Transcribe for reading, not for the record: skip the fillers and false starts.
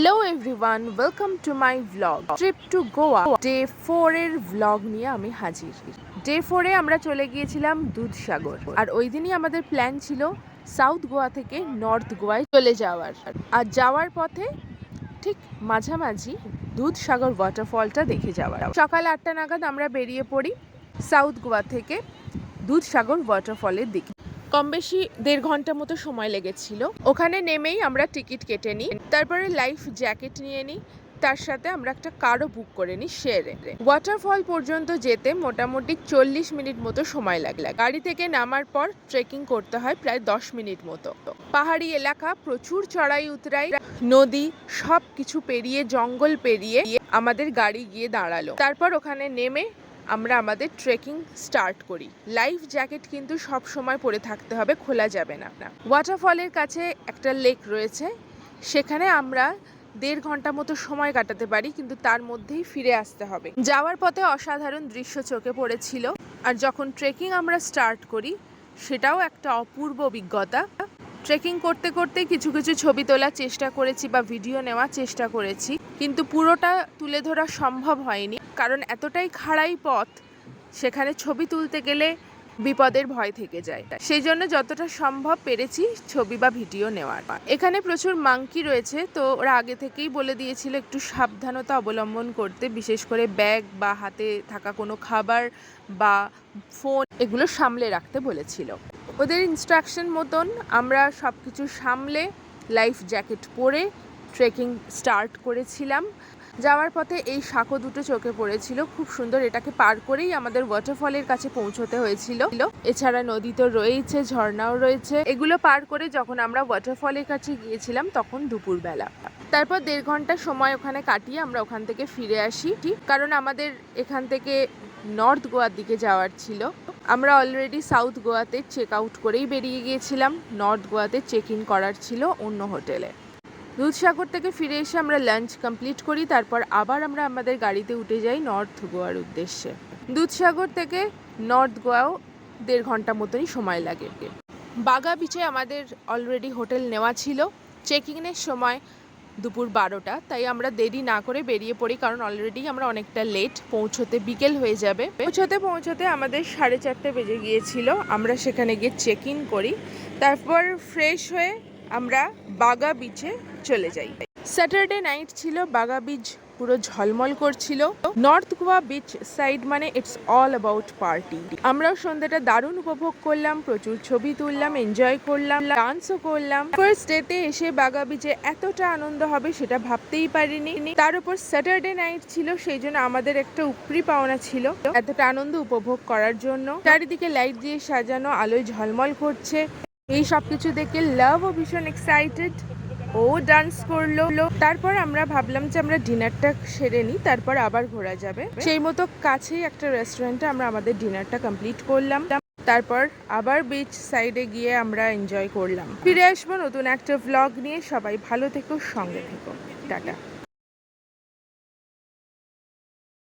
Hello everyone, welcome to my vlog. Trip to Goa day 4 এর vlog নিয়ে আমি হাজির। ডে 4 এ আমরা চলে গিয়েছিলাম দুধসাগর, আর ওই দিনই আমাদের প্ল্যান ছিল সাউথ গোয়া থেকে নর্থ গোয়ায় চলে যাওয়ার। আর যাওয়ার পথে ঠিক মাঝামাঝি দুধসাগর ওয়াটারফলটা দেখে যাওয়ার। সকাল 8টা নাগাদ আমরা বেরিয়ে পড়ি সাউথ গোয়া থেকে দুধসাগর ওয়াটারফলের দিকে। কম বেশি 1.5 ঘন্টা মতো সময় লেগেছিল। ওখানে নেমেই আমরা টিকিট কেটে নিই, তারপরে লাইফ জ্যাকেট নিয়ে নিই, তার সাথে আমরা একটা কারও বুক করে নিই শেয়ারে। ওয়াটারফল পর্যন্ত যেতে মোটামুটি 40 মিনিট মতো সময় লাগে। গাড়ি থেকে নামার পর ট্রেকিং করতে হয় প্রায় 10 মিনিট মতো। পাহাড়ি এলাকা, প্রচুর চড়াই উতরাই, নদী, সব কিছু পেরিয়ে, জঙ্গল পেরিয়ে আমাদের গাড়ি গিয়ে দাঁড়ালো। তারপর ওখানে নেমে আমরা আমাদের ট্রেকিং স্টার্ট করি। লাইফ জ্যাকেট কিন্তু সব সময় পরে থাকতে হবে, খোলা যাবে না। ওয়াটারফলের কাছে একটা লেক রয়েছে, সেখানে আমরা 1.5 ঘন্টা মতো সময় কাটাতে পারি, কিন্তু তার মধ্যেই ফিরে আসতে হবে। যাওয়ার পথে অসাধারণ দৃশ্য চোখে পড়েছিল, আর যখন ট্রেকিং আমরা স্টার্ট করি সেটাও একটা অপূর্ব অভিজ্ঞতা। ট্রেকিং করতে করতে কিছু কিছু ছবি তোলার চেষ্টা করেছি বা ভিডিও নেওয়ার চেষ্টা করেছি, কিন্তু পুরোটা তুলে ধরা সম্ভব হয়নি, কারণ এতটাই খাড়াই পথ, সেখানে ছবি তুলতে গেলে বিপদের ভয় থেকে যায়। সেই জন্য যতটা সম্ভব পেরেছি ছবি বা ভিডিও নেওয়ার। এখানে প্রচুর মাংকি রয়েছে, তো ওরা আগে থেকেই বলে দিয়েছিল একটু সাবধানতা অবলম্বন করতে, বিশেষ করে ব্যাগ বা হাতে থাকা কোনো খাবার বা ফোন এগুলো সামলে রাখতে বলেছিল। ওদের ইনস্ট্রাকশন মতন আমরা সব কিছু সামলে লাইফ জ্যাকেট পরে ট্রেকিং স্টার্ট করেছিলাম। যাওয়ার পথে এই সাঁকো দুটো চোখে পড়েছিল, খুব সুন্দর। এটাকে পার করেই আমাদের ওয়াটারফলের কাছে পৌঁছতে হয়েছিল। এছাড়া নদী তো রয়েছে, ঝর্ণাও রয়েছে। এগুলো পার করে যখন আমরা ওয়াটারফলের কাছে গিয়েছিলাম তখন দুপুরবেলা। তারপর 1.5 ঘন্টা সময় ওখানে কাটিয়ে আমরা ওখান থেকে ফিরে আসি, কারণ আমাদের এখান থেকে নর্থ গোয়ার দিকে যাওয়ার ছিল। আমরা অলরেডি সাউথ গোয়াতে চেক আউট করেই বেরিয়ে গিয়েছিলাম, নর্থ গোয়াতে চেক ইন করার ছিল অন্য হোটেলে। দুধসাগর থেকে ফিরে এসে আমরা লাঞ্চ কমপ্লিট করি, তারপর আবার আমরা আমাদের গাড়িতে উঠে যাই নর্থ গোয়ার উদ্দেশ্যে। দুধসাগর থেকে নর্থ গোয়াও 1.5 ঘন্টা মতনই সময় লাগে। বাগা বিচে আমাদের অলরেডি হোটেল নেওয়া ছিল। চেকিংয়ের সময় দুপুর 12টা, তাই আমরা দেরি না করে বেরিয়ে পড়ি, কারণ অলরেডি আমরা অনেকটা লেট, পৌঁছতে বিকেল হয়ে যাবে। পৌঁছতে আমাদের 4:30 বেজে গিয়েছিল। আমরা সেখানে গিয়ে চেক ইন করি, তারপর ফ্রেশ হয়ে আমরা বাগা বিচে চলে যাই। স্যাটারডে নাইট ছিল, বাগা বিচ পুরো ঝলমল করছিল। নর্থ গোয়া বিচ সাইড মানে ইটস অল অ্যাবাউট পার্টি। আমরাও সন্ধ্যাটা দারুণ উপভোগ করলাম, প্রচুর ছবি তুললাম, এনজয় করলাম, ডান্সও করলাম। ফার্স্ট ডেতে এসে বাগা বিচে এতটা আনন্দ হবে সেটা ভাবতেই পারিনি। তার উপর স্যাটারডে নাইট ছিল, সেই জন্য আমাদের একটা উপরি পাওনা ছিল এতটা আনন্দ উপভোগ করার জন্য। চারিদিকে লাইট দিয়ে সাজানো, আলোয় ঝলমল করছে। এই সব কিছু দেখে লাভও ভীষণ এক্সাইটেড, ও ডান্স করলো। তারপর আমরা ভাবলাম যে আমরা ডিনারটা সেরে নিই, তারপর আবার ঘোরা যাবে। সেই মতো কাছেই একটা রেস্টুরেন্টে আমরা আমাদের ডিনারটা কমপ্লিট করলাম, তারপর আবার বিচ সাইডে গিয়ে আমরা এনজয় করলাম। ফিরে আসবো নতুন একটা ভ্লগ নিয়ে। সবাই ভালো থেকো, সঙ্গে থেকো, টাটা।